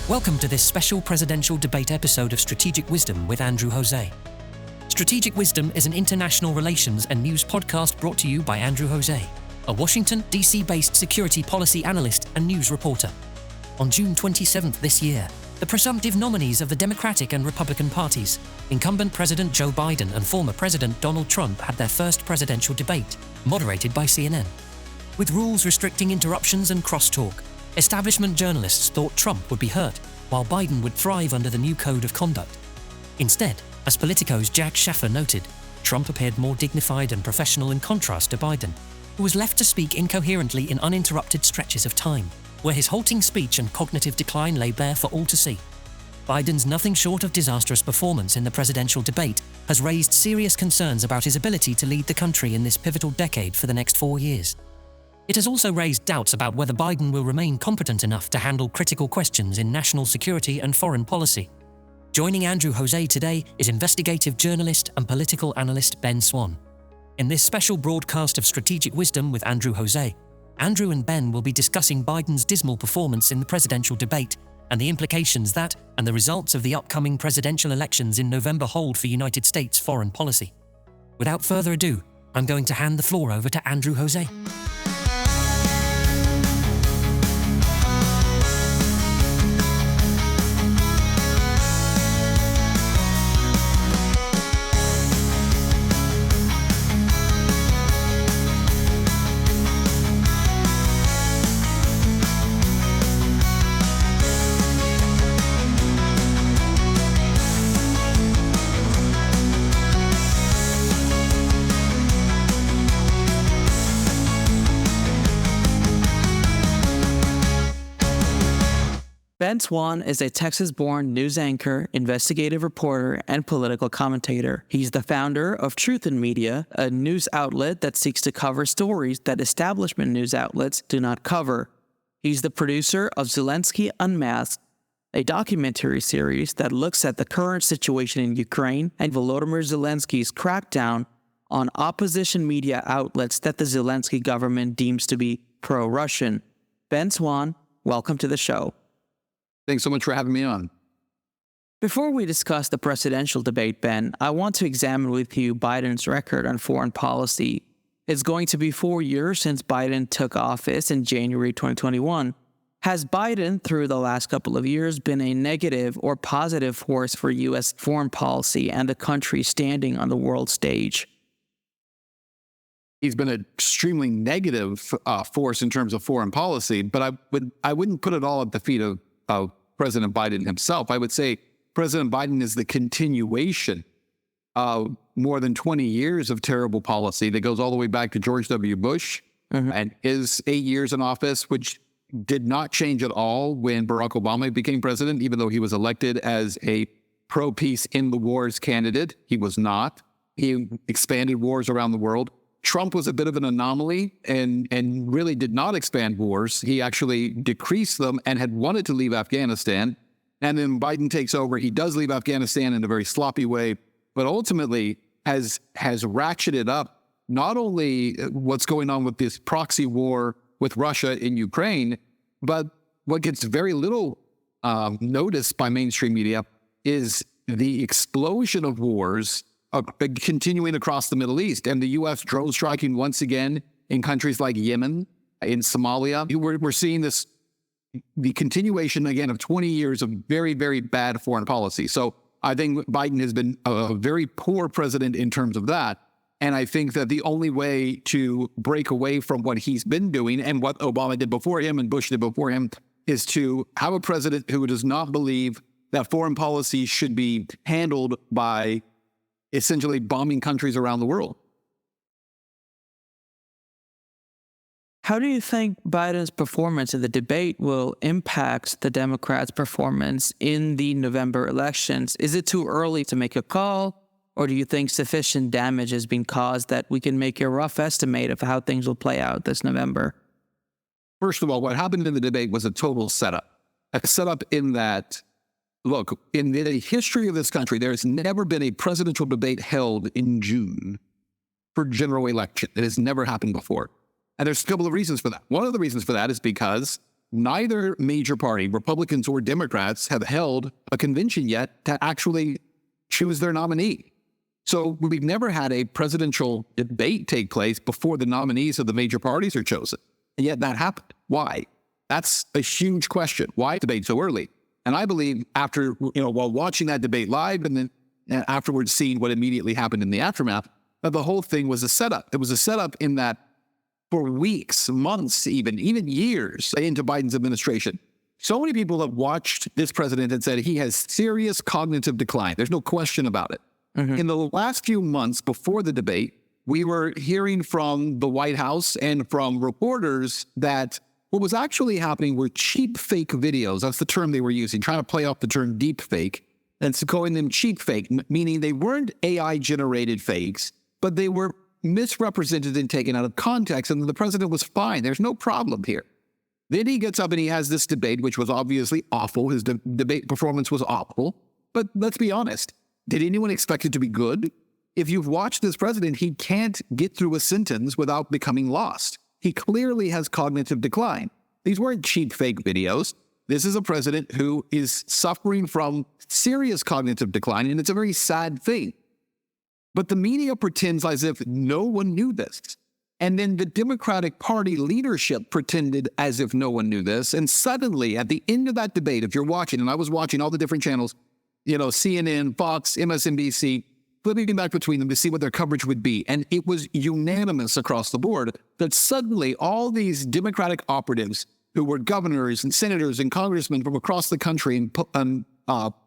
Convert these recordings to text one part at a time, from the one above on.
Welcome to this special presidential debate episode of Strategic Wisdom with Andrew Jose. Strategic Wisdom is an international relations and news podcast brought to you by Andrew Jose, a Washington, D.C.-based security policy analyst and news reporter. On June 27th this year, the presumptive nominees of the Democratic and Republican parties, incumbent President Joe Biden and former President Donald Trump, had their first presidential debate, moderated by CNN. With rules restricting interruptions and crosstalk, establishment journalists thought Trump would be hurt, while Biden would thrive under the new code of conduct. Instead, as Politico's Jack Schaffer noted, Trump appeared more dignified and professional in contrast to Biden, who was left to speak incoherently in uninterrupted stretches of time, where his halting speech and cognitive decline lay bare for all to see. Biden's nothing short of disastrous performance in the presidential debate has raised serious concerns about his ability to lead the country in this pivotal decade for the next 4 years. It has also raised doubts about whether Biden will remain competent enough to handle critical questions in national security and foreign policy. Joining Andrew Jose today is investigative journalist and political analyst Ben Swann. In this special broadcast of Strategic Wisdom with Andrew Jose, Andrew and Ben will be discussing Biden's dismal performance in the presidential debate and the implications that and the results of the upcoming presidential elections in November hold for United States foreign policy. Without further ado, I'm going to hand the floor over to Andrew Jose. Ben Swann is a Texas-born news anchor, investigative reporter, and political commentator. He's the founder of Truth in Media, a news outlet that seeks to cover stories that establishment news outlets do not cover. He's the producer of Zelenskyy Unmasked, a documentary series that looks at the current situation in Ukraine and Volodymyr Zelensky's crackdown on opposition media outlets that the Zelensky government deems to be pro-Russian. Ben Swann, welcome to the show. Thanks so much for having me on. Before we discuss the presidential debate, Ben, I want to examine with you Biden's record on foreign policy. It's going to be 4 years since Biden took office in January 2021. Has Biden, through the last couple of years, been a negative or positive force for U.S. foreign policy and the country standing on the world stage? He's been an extremely negative force in terms of foreign policy, but I wouldn't put it all at the feet of President Biden himself. I would say President Biden is the continuation of more than 20 years of terrible policy that goes all the way back to George W. Bush and his 8 years in office, which did not change at all when Barack Obama became president, even though he was elected as a pro-peace in the wars candidate. He was not. He expanded wars around the world. Trump was a bit of an anomaly and really did not expand wars. He actually decreased them and had wanted to leave Afghanistan. And then Biden takes over. He does leave Afghanistan in a very sloppy way, but ultimately has ratcheted up not only what's going on with this proxy war with Russia in Ukraine, but what gets very little noticed by mainstream media is the explosion of wars continuing across the Middle East, and the U.S. drone striking once again in countries like Yemen, in Somalia. We're seeing the continuation again of 20 years of very, very bad foreign policy. So I think Biden has been a very poor president in terms of that. And I think that the only way to break away from what he's been doing and what Obama did before him and Bush did before him is to have a president who does not believe that foreign policy should be handled by essentially bombing countries around the world. How do you think Biden's performance in the debate will impact the Democrats' performance in the November elections? Is it too early to make a call, or do you think sufficient damage has been caused that we can make a rough estimate of how things will play out this November? First of all, what happened in the debate was a total setup. A setup in that, look, in the history of this country, there has never been a presidential debate held in June for general election. It has never happened before. And there's a couple of reasons for that. One of the reasons for that is because neither major party, Republicans or Democrats, have held a convention yet to actually choose their nominee. So we've never had a presidential debate take place before the nominees of the major parties are chosen. And yet that happened. Why? That's a huge question. Why debate so early? And I believe after, while watching that debate live and then afterwards seeing what immediately happened in the aftermath, that the whole thing was a setup. It was a setup in that for weeks, months, even years into Biden's administration, so many people have watched this president and said he has serious cognitive decline. There's no question about it. In the last few months before the debate, we were hearing from the White House and from reporters that what was actually happening were cheap fake videos. That's the term they were using, trying to play off the term deep fake. And so calling them cheap fake, meaning they weren't AI-generated fakes, but they were misrepresented and taken out of context, and the president was fine. There's no problem here. Then he gets up and he has this debate, which was obviously awful. His debate performance was awful. But let's be honest. Did anyone expect it to be good? If you've watched this president, he can't get through a sentence without becoming lost. He clearly has cognitive decline. These weren't cheap fake videos. This is a president who is suffering from serious cognitive decline, and it's a very sad thing. But the media pretends as if no one knew this. And then the Democratic Party leadership pretended as if no one knew this. And suddenly, at the end of that debate, if you're watching, and I was watching all the different channels, CNN, Fox, MSNBC, flipping back between them to see what their coverage would be. And it was unanimous across the board that suddenly all these Democratic operatives who were governors and senators and congressmen from across the country and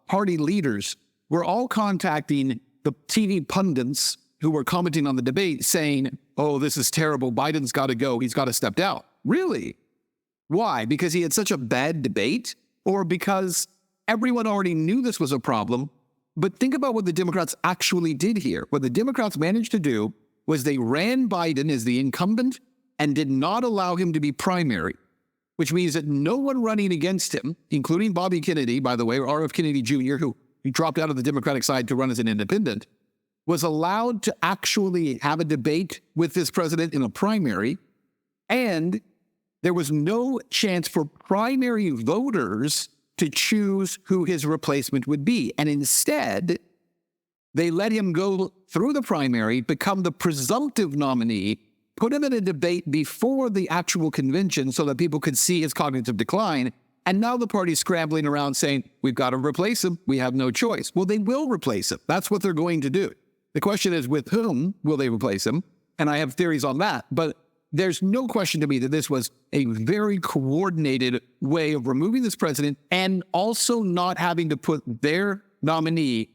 party leaders were all contacting the TV pundits who were commenting on the debate saying, oh, this is terrible. Biden's got to go. He's got to step down. Really? Why? Because he had such a bad debate? Or because everyone already knew this was a problem? But think about what the Democrats actually did here. What the Democrats managed to do was they ran Biden as the incumbent and did not allow him to be primary, which means that no one running against him, including Bobby Kennedy, by the way, or R.F. Kennedy Jr., who dropped out of the Democratic side to run as an independent, was allowed to actually have a debate with this president in a primary, and there was no chance for primary voters to choose who his replacement would be. And instead, they let him go through the primary, become the presumptive nominee, put him in a debate before the actual convention so that people could see his cognitive decline. And now the party's scrambling around saying, we've got to replace him. We have no choice. Well, they will replace him. That's what they're going to do. The question is, with whom will they replace him? And I have theories on that. But there's no question to me that this was a very coordinated way of removing this president and also not having to put their nominee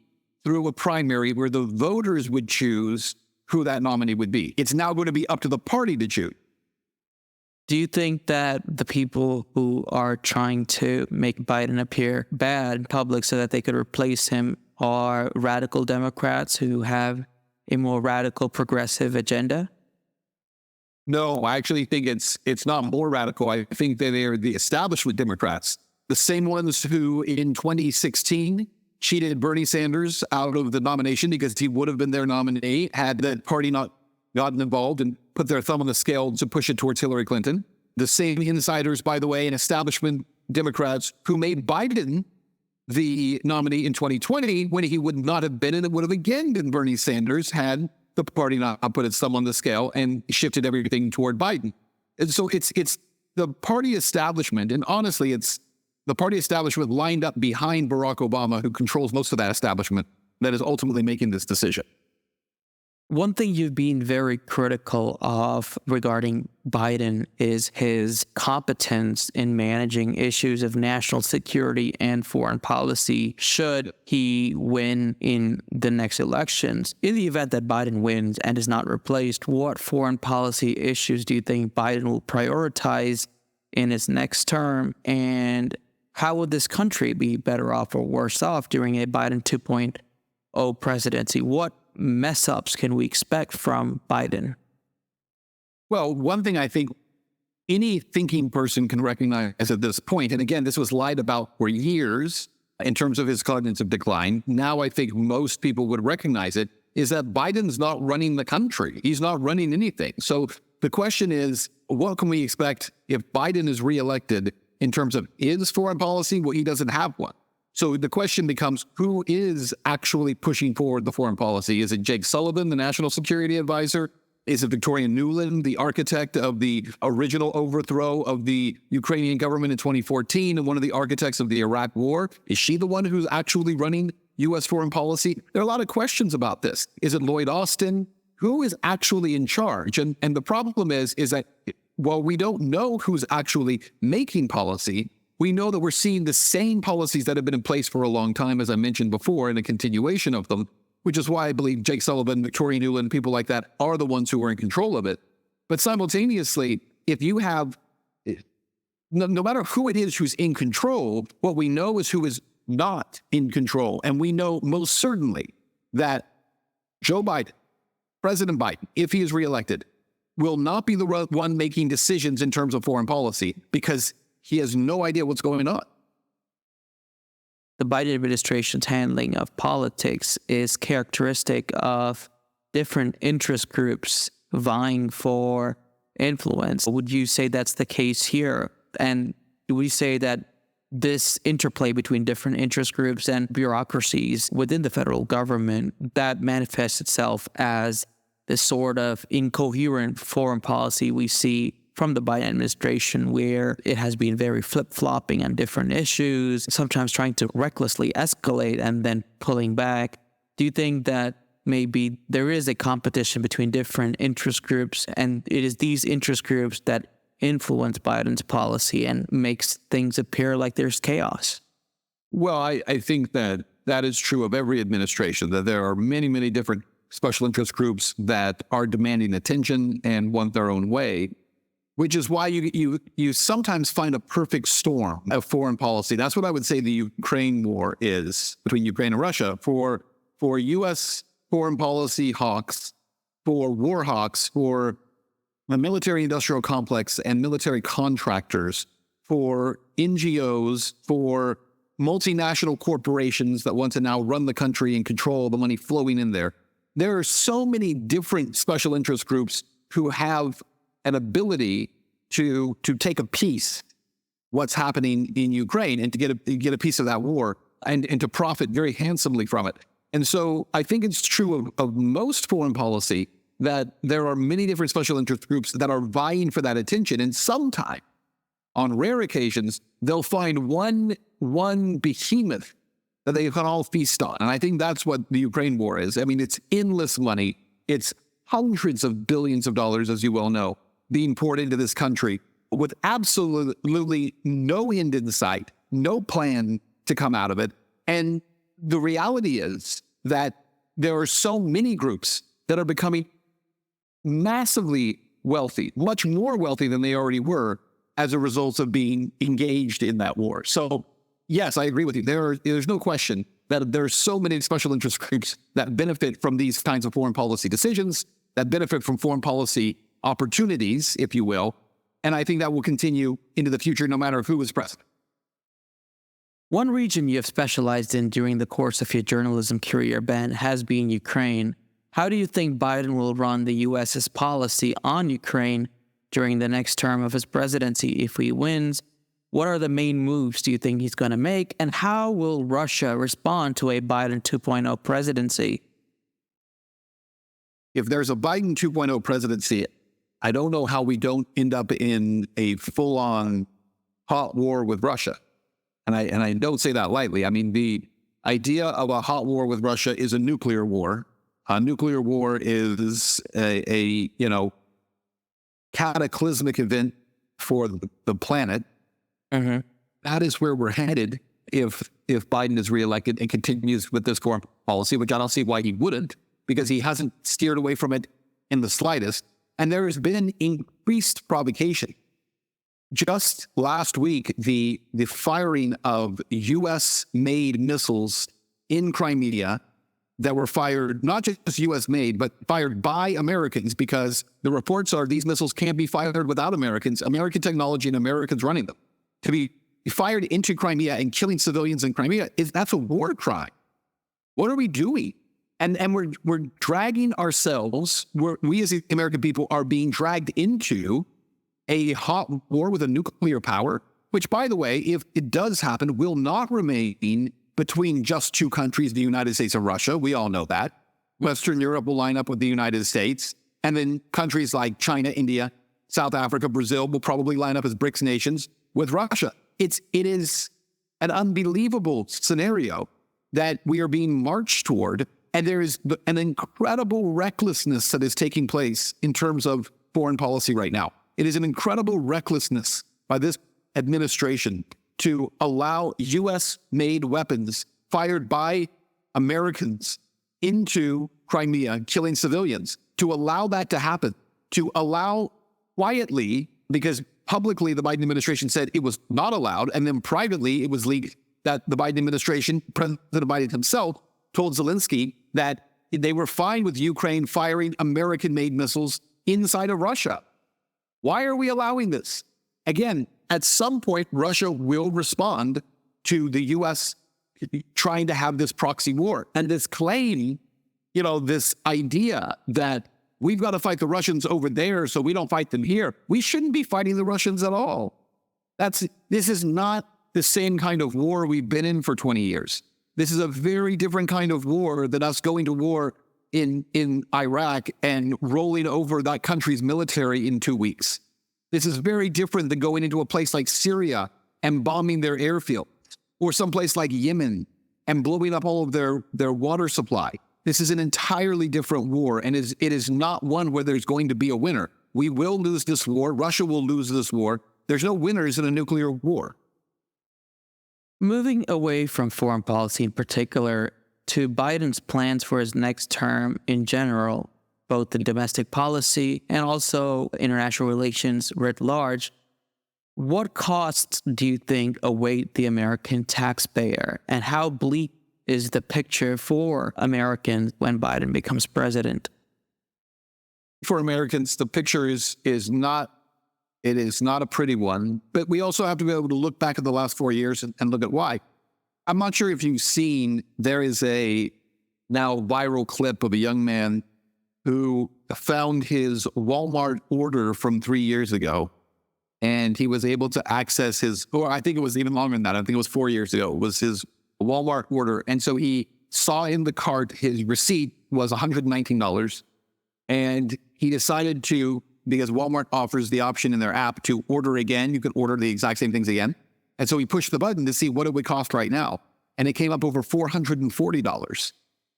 through a primary where the voters would choose who that nominee would be. It's now going to be up to the party to choose. Do you think that the people who are trying to make Biden appear bad in public so that they could replace him are radical Democrats who have a more radical progressive agenda? No, I actually think it's not more radical. I think that they're the establishment Democrats, the same ones who in 2016 cheated Bernie Sanders out of the nomination because he would have been their nominee had that party not gotten involved and put their thumb on the scale to push it towards Hillary Clinton. The same insiders, by the way, and establishment Democrats who made Biden the nominee in 2020 when he would not have been, and it would have again been Bernie Sanders had the party not put its thumb on the scale and shifted everything toward Biden. And so it's the party establishment, and honestly, it's the party establishment lined up behind Barack Obama, who controls most of that establishment, that is ultimately making this decision. One thing you've been very critical of regarding Biden is his competence in managing issues of national security and foreign policy should he win in the next elections. In the event that Biden wins and is not replaced, what foreign policy issues do you think Biden will prioritize in his next term? And how would this country be better off or worse off during a Biden 2.0 presidency? What mess-ups can we expect from Biden? Well, one thing I think any thinking person can recognize at this point, and again, this was lied about for years in terms of his cognitive decline. Now I think most people would recognize it, is that Biden's not running the country. He's not running anything. So the question is, what can we expect if Biden is reelected in terms of his foreign policy. Well, he doesn't have one. So the question becomes, who is actually pushing forward the foreign policy? Is it Jake Sullivan, the national security advisor? Is it Victoria Nuland, the architect of the original overthrow of the Ukrainian government in 2014 and one of the architects of the Iraq war? Is she the one who's actually running U.S. foreign policy? There are a lot of questions about this. Is it Lloyd Austin? Who is actually in charge? And the problem is that while we don't know who's actually making policy, we know that we're seeing the same policies that have been in place for a long time, as I mentioned before, and a continuation of them, which is why I believe Jake Sullivan, Victoria Nuland, people like that are the ones who are in control of it. But simultaneously, if you have, no matter who it is who's in control, what we know is who is not in control. And we know most certainly that Joe Biden, President Biden, if he is reelected, will not be the one making decisions in terms of foreign policy because he has no idea what's going on. The Biden administration's handling of politics is characteristic of different interest groups vying for influence. Would you say that's the case here? And do we say that this interplay between different interest groups and bureaucracies within the federal government, that manifests itself as the sort of incoherent foreign policy we see from the Biden administration, where it has been very flip-flopping on different issues, sometimes trying to recklessly escalate and then pulling back? Do you think that maybe there is a competition between different interest groups, and it is these interest groups that influence Biden's policy and makes things appear like there's chaos? Well, I think that is true of every administration, that there are many, many different special interest groups that are demanding attention and want their own way, which is why you sometimes find a perfect storm of foreign policy. That's what I would say the Ukraine war is, between Ukraine and Russia. For U.S. foreign policy hawks, for war hawks, for the military-industrial complex and military contractors, for NGOs, for multinational corporations that want to now run the country and control the money flowing in there. There are so many different special interest groups who have an ability to take a piece what's happening in Ukraine and to get a piece of that war and to profit very handsomely from it. And so I think it's true of most foreign policy that there are many different special interest groups that are vying for that attention. And sometimes, on rare occasions, they'll find one behemoth that they can all feast on. And I think that's what the Ukraine war is. I mean, it's endless money. It's hundreds of billions of dollars, as you well know, being poured into this country with absolutely no end in sight, no plan to come out of it. And the reality is that there are so many groups that are becoming massively wealthy, much more wealthy than they already were as a result of being engaged in that war. So yes, I agree with you. There's no question that there are so many special interest groups that benefit from these kinds of foreign policy decisions, that benefit from foreign policy opportunities, if you will. And I think that will continue into the future, no matter who is president. One region you have specialized in during the course of your journalism career, Ben, has been Ukraine. How do you think Biden will run the U.S.'s policy on Ukraine during the next term of his presidency if he wins? What are the main moves do you think he's going to make? And how will Russia respond to a Biden 2.0 presidency? If there's a Biden 2.0 presidency, I don't know how we don't end up in a full-on hot war with Russia. And I don't say that lightly. I mean, the idea of a hot war with Russia is a nuclear war. A nuclear war is a cataclysmic event for the planet. Mm-hmm. That is where we're headed if Biden is reelected and continues with this foreign policy, which I don't see why he wouldn't, because he hasn't steered away from it in the slightest. And there has been increased provocation. Just last week, the firing of U.S.-made missiles in Crimea that were fired, not just U.S.-made, but fired by Americans, because the reports are these missiles can't be fired without Americans, American technology and Americans running them. To be fired into Crimea and killing civilians in Crimea, that's a war crime. What are we doing? And we're dragging ourselves, we as the American people are being dragged into a hot war with a nuclear power, which, by the way, if it does happen, will not remain between just two countries, the United States and Russia. We all know that. Western Europe will line up with the United States. And then countries like China, India, South Africa, Brazil will probably line up as BRICS nations with Russia. It is an unbelievable scenario that we are being marched toward. And there is an incredible recklessness that is taking place in terms of foreign policy right now. It is an incredible recklessness by this administration to allow U.S.-made weapons fired by Americans into Crimea, killing civilians, to allow that to happen, to allow quietly, because publicly the Biden administration said it was not allowed, and then privately it was leaked that the Biden administration, President Biden himself, told Zelensky that they were fine with Ukraine firing American-made missiles inside of Russia. Why are we allowing this? Again, at some point, Russia will respond to the U.S. trying to have this proxy war. And this claim, this idea that we've got to fight the Russians over there so we don't fight them here. We shouldn't be fighting the Russians at all. This is not the same kind of war we've been in for 20 years. This is a very different kind of war than us going to war in Iraq and rolling over that country's military in 2 weeks. This is very different than going into a place like Syria and bombing their airfield, or someplace like Yemen and blowing up all of their water supply. This is an entirely different war, and it is not one where there's going to be a winner. We will lose this war. Russia will lose this war. There's no winners in a nuclear war. Moving away from foreign policy in particular to Biden's plans for his next term in general, both in domestic policy and also international relations writ large, what costs do you think await the American taxpayer, and how bleak is the picture for Americans when Biden becomes president? For Americans, the picture is not a pretty one, but we also have to be able to look back at the last 4 years and look at why. I'm not sure if you've seen, there is a now viral clip of a young man who found his Walmart order from 3 years ago, and he was able to access or I think it was even longer than that. I think it was 4 years ago. It was his Walmart order. And so he saw in the cart, his receipt was $119. And he decided to, because Walmart offers the option in their app to order again, you can order the exact same things again. And so he pushed the button to see what it would cost right now. And it came up over $440.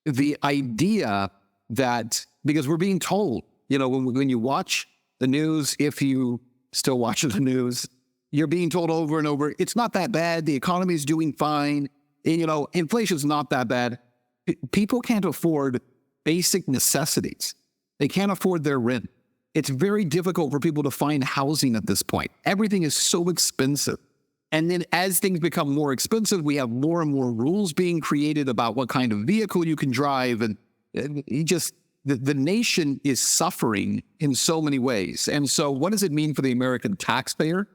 The idea that, because we're being told, when you watch the news, if you still watch the news, you're being told over and over, it's not that bad. The economy is doing fine. Inflation's not that bad. People can't afford basic necessities. They can't afford their rent. It's very difficult for people to find housing at this point. Everything is so expensive. And then as things become more expensive, we have more and more rules being created about what kind of vehicle you can drive. And the nation is suffering in so many ways. And so what does it mean for the American taxpayer?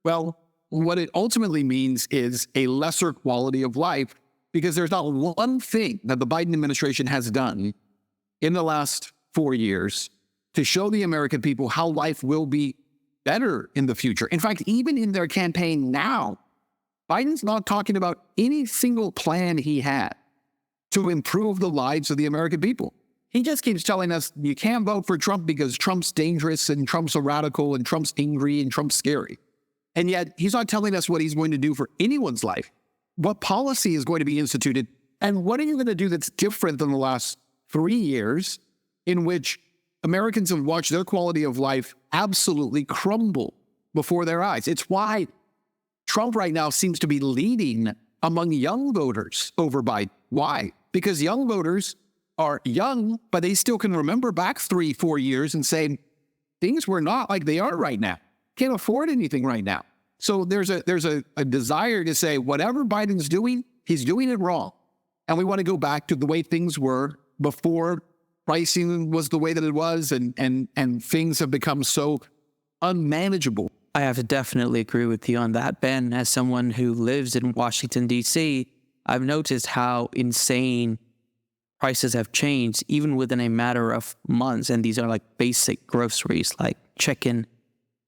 Well, what it ultimately means is a lesser quality of life, because there's not one thing that the Biden administration has done in the last 4 years to show the American people how life will be better in the future. In fact, even in their campaign now, Biden's not talking about any single plan he had to improve the lives of the American people. He just keeps telling us you can't vote for Trump because Trump's dangerous and Trump's a radical and Trump's angry and Trump's scary. And yet he's not telling us what he's going to do for anyone's life, what policy is going to be instituted, and what are you going to do that's different than the last 3 years in which Americans have watched their quality of life absolutely crumble before their eyes. It's why Trump right now seems to be leading among young voters over Biden. Why? Because young voters are young, but they still can remember back 3-4 years and say, things were not like they are right now. Can't afford anything right now. So there's a desire to say, whatever Biden's doing, he's doing it wrong. And we want to go back to the way things were before pricing was the way that it was, and things have become so unmanageable. I have to definitely agree with you on that, Ben. As someone who lives in Washington, D.C., I've noticed how insane prices have changed even within a matter of months. And these are like basic groceries like chicken,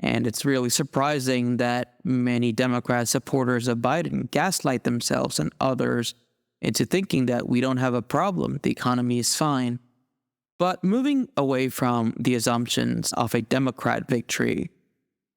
And it's really surprising that many Democrat supporters of Biden gaslight themselves and others into thinking that we don't have a problem, the economy is fine. But moving away from the assumptions of a Democrat victory,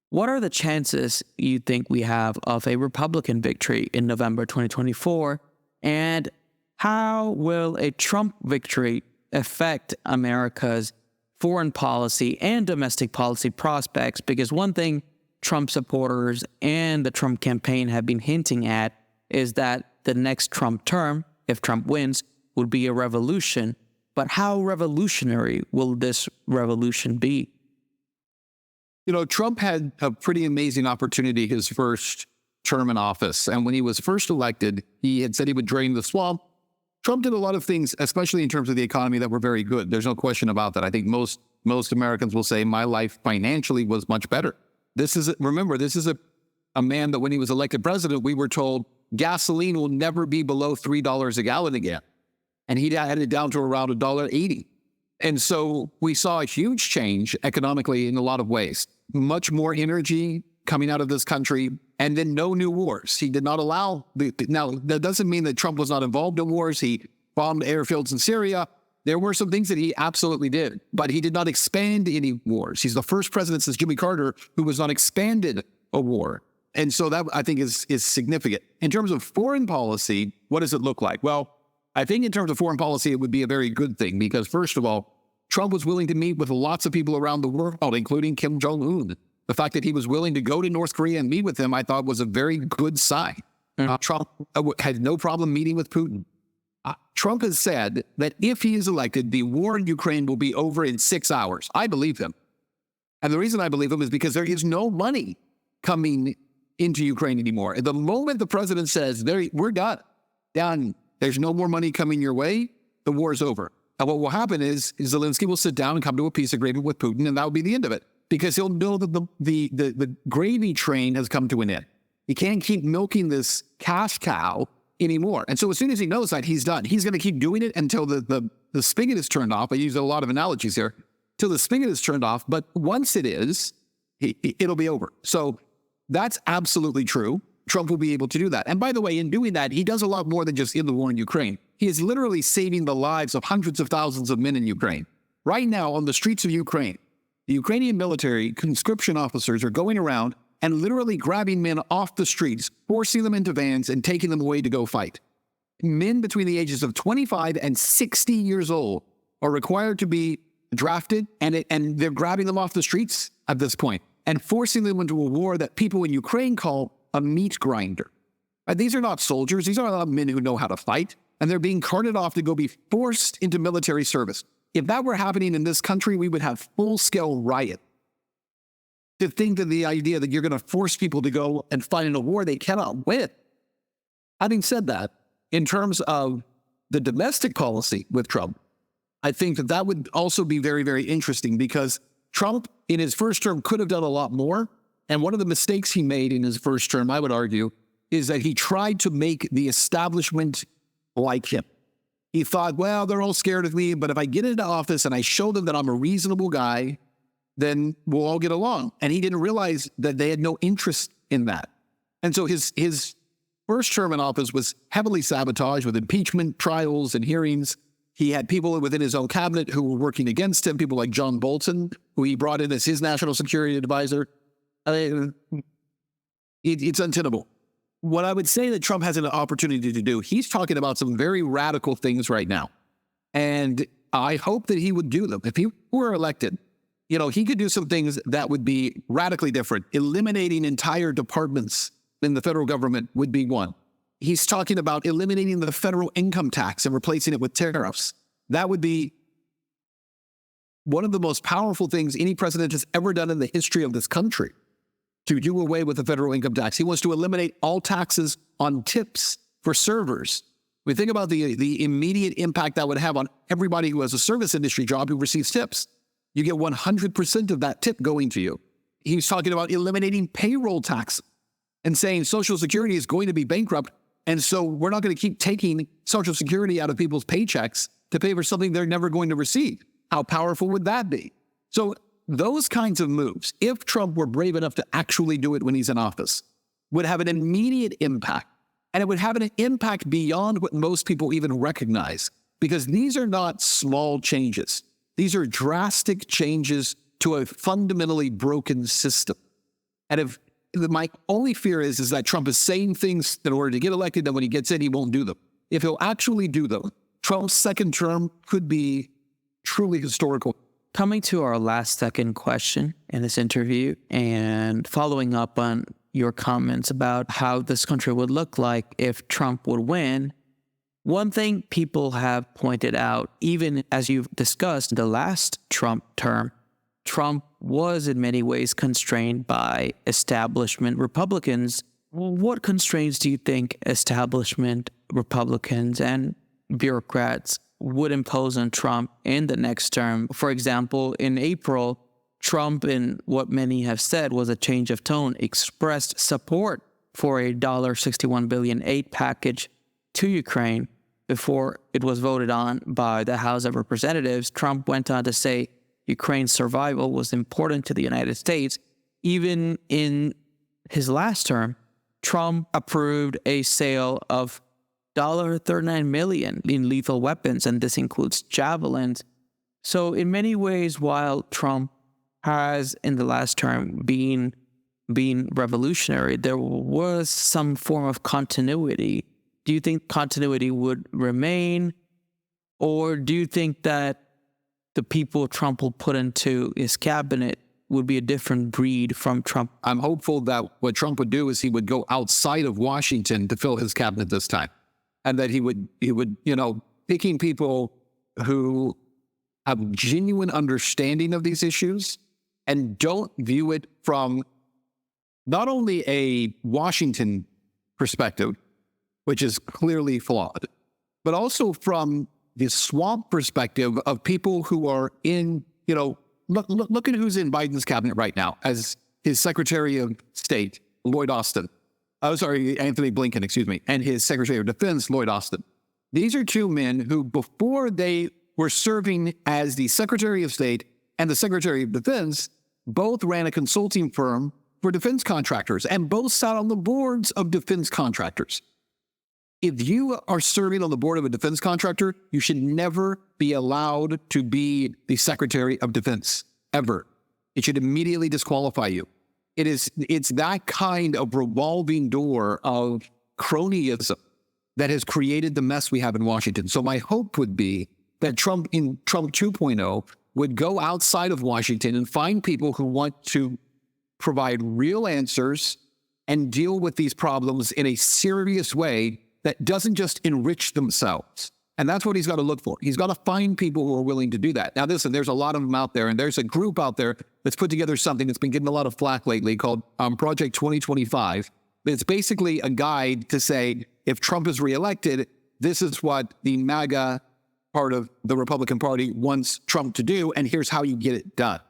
what are the chances you think we have of a Republican victory in November 2024? And how will a Trump victory affect America's foreign policy and domestic policy prospects? Because one thing Trump supporters and the Trump campaign have been hinting at is that the next Trump term, if Trump wins, would be a revolution. But how revolutionary will this revolution be? You know, Trump had a pretty amazing opportunity his first term in office. And when he was first elected, he had said he would drain the swamp. Trump did a lot of things, especially in terms of the economy, that were very good. There's no question about that. I think most Americans will say my life financially was much better. Remember, this is a man that when he was elected president, we were told gasoline will never be below $3 a gallon again. And he had it down to around $1.80. And so we saw a huge change economically in a lot of ways. Much more energy coming out of this country, and then no new wars. He did not allow now, that doesn't mean that Trump was not involved in wars. He bombed airfields in Syria. There were some things that he absolutely did, but he did not expand any wars. He's the first president since Jimmy Carter who was not expanded a war. And so that, I think, is significant. In terms of foreign policy, what does it look like? Well, I think in terms of foreign policy, it would be a very good thing because, first of all, Trump was willing to meet with lots of people around the world, including Kim Jong-un. The fact that he was willing to go to North Korea and meet with him, I thought was a very good sign. Trump had no problem meeting with Putin. Trump has said that if he is elected, the war in Ukraine will be over in 6 hours. I believe him. And the reason I believe him is because there is no money coming into Ukraine anymore. At the moment the president says, we're done, there's no more money coming your way, the war is over. And what will happen is Zelensky will sit down and come to a peace agreement with Putin, and that will be the end of it. Because he'll know that the gravy train has come to an end. He can't keep milking this cash cow anymore. And so as soon as he knows that, he's done. He's going to keep doing it until the spigot is turned off. I use a lot of analogies here. Till the spigot is turned off. But once it is, it'll be over. So that's absolutely true. Trump will be able to do that. And by the way, in doing that, he does a lot more than just in the war in Ukraine. He is literally saving the lives of hundreds of thousands of men in Ukraine. Right now, on the streets of Ukraine, the Ukrainian military conscription officers are going around and literally grabbing men off the streets, forcing them into vans and taking them away to go fight. Men between the ages of 25 and 60 years old are required to be drafted, and they're grabbing them off the streets at this point and forcing them into a war that people in Ukraine call a meat grinder. These are not soldiers. These are not men who know how to fight, and they're being carted off to go be forced into military service. If that were happening in this country, we would have full-scale riot. To think that the idea that you're going to force people to go and fight in a war they cannot win. Having said that, in terms of the domestic policy with Trump, I think that would also be very, very interesting because Trump, in his first term, could have done a lot more. And one of the mistakes he made in his first term, I would argue, is that he tried to make the establishment like him. He thought, well, they're all scared of me, but if I get into office and I show them that I'm a reasonable guy, then we'll all get along. And he didn't realize that they had no interest in that. And so his first term in office was heavily sabotaged with impeachment trials and hearings. He had people within his own cabinet who were working against him, people like John Bolton, who he brought in as his national security advisor. It's untenable. What I would say that Trump has an opportunity to do, he's talking about some very radical things right now. And I hope that he would do them. If he were elected, he could do some things that would be radically different. Eliminating entire departments in the federal government would be one. He's talking about eliminating the federal income tax and replacing it with tariffs. That would be one of the most powerful things any president has ever done in the history of this country, to do away with the federal income tax. He wants to eliminate all taxes on tips for servers. We think about the immediate impact that would have on everybody who has a service industry job who receives tips. You get 100% of that tip going to you. He's talking about eliminating payroll tax and saying Social Security is going to be bankrupt, and so we're not going to keep taking Social Security out of people's paychecks to pay for something they're never going to receive. How powerful would that be? So those kinds of moves, if Trump were brave enough to actually do it when he's in office, would have an immediate impact. And it would have an impact beyond what most people even recognize, because these are not small changes. These are drastic changes to a fundamentally broken system. And if my only fear is that Trump is saying things in order to get elected, and when he gets in, he won't do them. If he'll actually do them, Trump's second term could be truly historical. Coming to our last second question in this interview, and following up on your comments about how this country would look like if Trump would win, one thing people have pointed out, even as you've discussed the last Trump term, Trump was in many ways constrained by establishment Republicans. What constraints do you think establishment Republicans and bureaucrats would impose on Trump in the next term? For example, in April, Trump, in what many have said was a change of tone, expressed support for a $61 billion aid package to Ukraine before it was voted on by the House of Representatives. Trump went on to say Ukraine's survival was important to the United States. Even in his last term, Trump approved a sale of $39 million in lethal weapons, and this includes javelins. So in many ways, while Trump has in the last term been revolutionary, there was some form of continuity. Do you think continuity would remain, or do you think that the people Trump will put into his cabinet would be a different breed from Trump? I'm hopeful that what Trump would do is he would go outside of Washington to fill his cabinet this time, and that he would, picking people who have genuine understanding of these issues and don't view it from not only a Washington perspective, which is clearly flawed, but also from the swamp perspective of people who are in, look at who's in Biden's cabinet right now as his Secretary of State, Anthony Blinken, and his Secretary of Defense, Lloyd Austin. These are two men who, before they were serving as the Secretary of State and the Secretary of Defense, both ran a consulting firm for defense contractors and both sat on the boards of defense contractors. If you are serving on the board of a defense contractor, you should never be allowed to be the Secretary of Defense, ever. It should immediately disqualify you. It's that kind of revolving door of cronyism that has created the mess we have in Washington. So my hope would be that Trump 2.0 would go outside of Washington and find people who want to provide real answers and deal with these problems in a serious way that doesn't just enrich themselves. And that's what he's got to look for. He's got to find people who are willing to do that. Now, listen, there's a lot of them out there, and there's a group out there that's put together something that's been getting a lot of flack lately called Project 2025. It's basically a guide to say, if Trump is reelected, this is what the MAGA part of the Republican Party wants Trump to do, and here's how you get it done.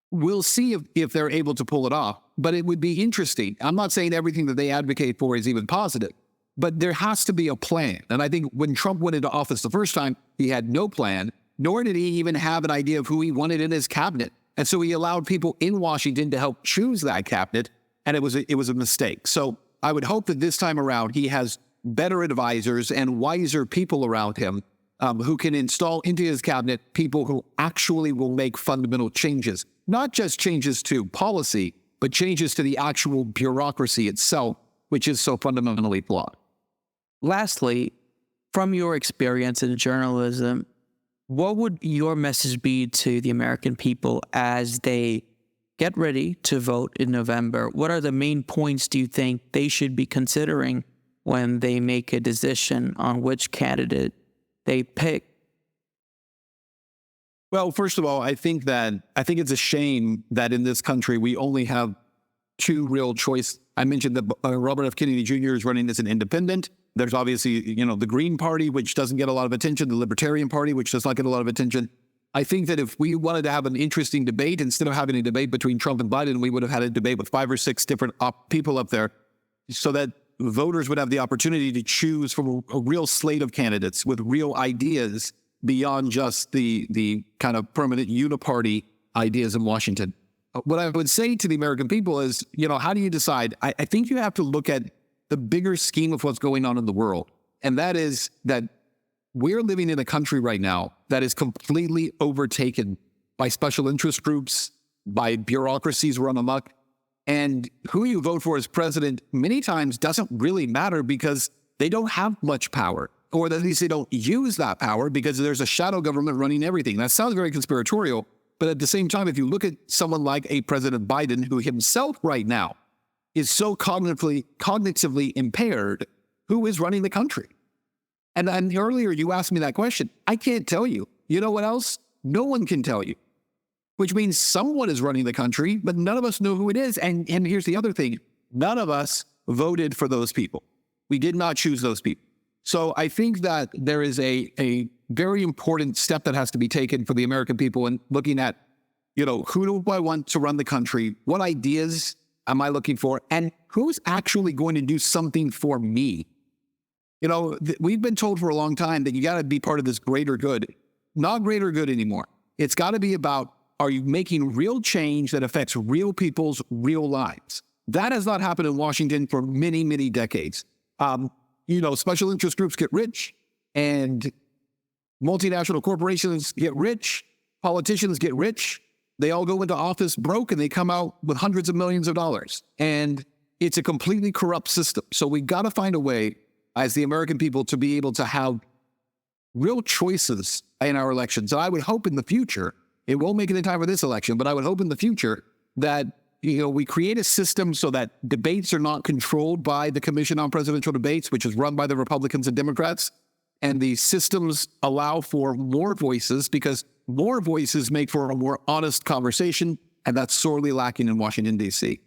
We'll see if they're able to pull it off, but it would be interesting. I'm not saying everything that they advocate for is even positive, but there has to be a plan. And I think when Trump went into office the first time, he had no plan, nor did he even have an idea of who he wanted in his cabinet. And so he allowed people in Washington to help choose that cabinet, and it was a mistake. So I would hope that this time around he has better advisors and wiser people around him who can install into his cabinet people who actually will make fundamental changes, not just changes to policy, but changes to the actual bureaucracy itself, which is so fundamentally flawed. Lastly, from your experience in journalism, what would your message be to the American people as they get ready to vote in November? What are the main points do you think they should be considering when they make a decision on which candidate they pick? Well, first of all, I think it's a shame that in this country we only have two real choices. I mentioned that Robert F. Kennedy Jr. is running as an independent. There's obviously, the Green Party, which doesn't get a lot of attention, the Libertarian Party, which does not get a lot of attention. I think that if we wanted to have an interesting debate, instead of having a debate between Trump and Biden, we would have had a debate with 5 or 6 different people up there so that voters would have the opportunity to choose from a real slate of candidates with real ideas beyond just the kind of permanent uniparty ideas in Washington. What I would say to the American people is, how do you decide? I think you have to look at the bigger scheme of what's going on in the world. And that is that we're living in a country right now that is completely overtaken by special interest groups, by bureaucracies run amok. And who you vote for as president many times doesn't really matter because they don't have much power, or at least they don't use that power because there's a shadow government running everything. That sounds very conspiratorial, but at the same time, if you look at someone like a President Biden, who himself right now is so cognitively impaired, who is running the country? And earlier you asked me that question. I can't tell you. You know what else? No one can tell you. Which means someone is running the country, but none of us know who it is. And here's the other thing. None of us voted for those people. We did not choose those people. So I think that there is a very important step that has to be taken for the American people in looking at, who do I want to run the country? What ideas am I looking for? And who's actually going to do something for me? We've been told for a long time that you got to be part of this greater good. Not greater good anymore. It's got to be about, are you making real change that affects real people's real lives? That has not happened in Washington for many, many decades. Special interest groups get rich and multinational corporations get rich. Politicians get rich. They all go into office broke and they come out with hundreds of millions of dollars. And it's a completely corrupt system. So we've got to find a way as the American people to be able to have real choices in our elections. And I would hope in the future, it won't make it in time for this election, but I would hope in the future that, we create a system so that debates are not controlled by the Commission on Presidential Debates, which is run by the Republicans and Democrats. And the systems allow for more voices because more voices make for a more honest conversation. And that's sorely lacking in Washington, D.C.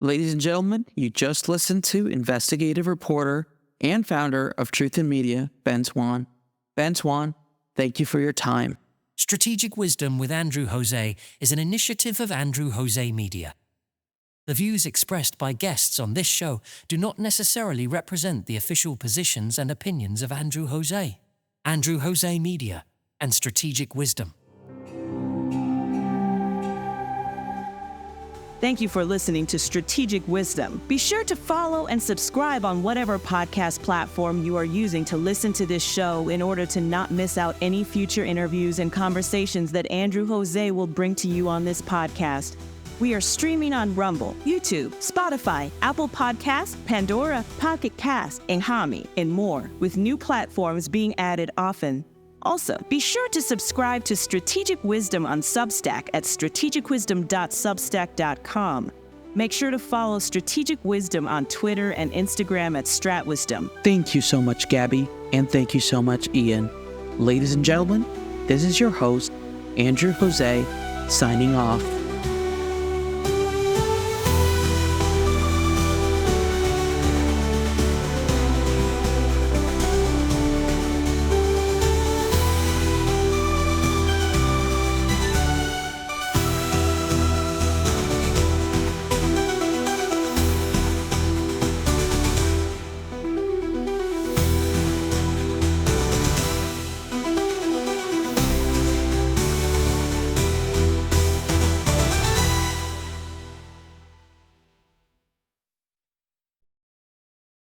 Ladies and gentlemen, you just listened to investigative reporter and founder of Truth in Media, Ben Swann. Ben Swann, thank you for your time. Strategic Wisdom with Andrew Jose is an initiative of Andrew Jose Media. The views expressed by guests on this show do not necessarily represent the official positions and opinions of Andrew Jose, Andrew Jose Media, and Strategic Wisdom. Thank you for listening to Strategic Wisdom. Be sure to follow and subscribe on whatever podcast platform you are using to listen to this show in order to not miss out any future interviews and conversations that Andrew Jose will bring to you on this podcast. We are streaming on Rumble, YouTube, Spotify, Apple Podcasts, Pandora, Pocket Cast, and Hami, and more, with new platforms being added often. Also, be sure to subscribe to Strategic Wisdom on Substack at strategicwisdom.substack.com. Make sure to follow Strategic Wisdom on Twitter and Instagram at StratWisdom. Thank you so much, Gabby, and thank you so much, Ian. Ladies and gentlemen, this is your host, Andrew Jose, signing off.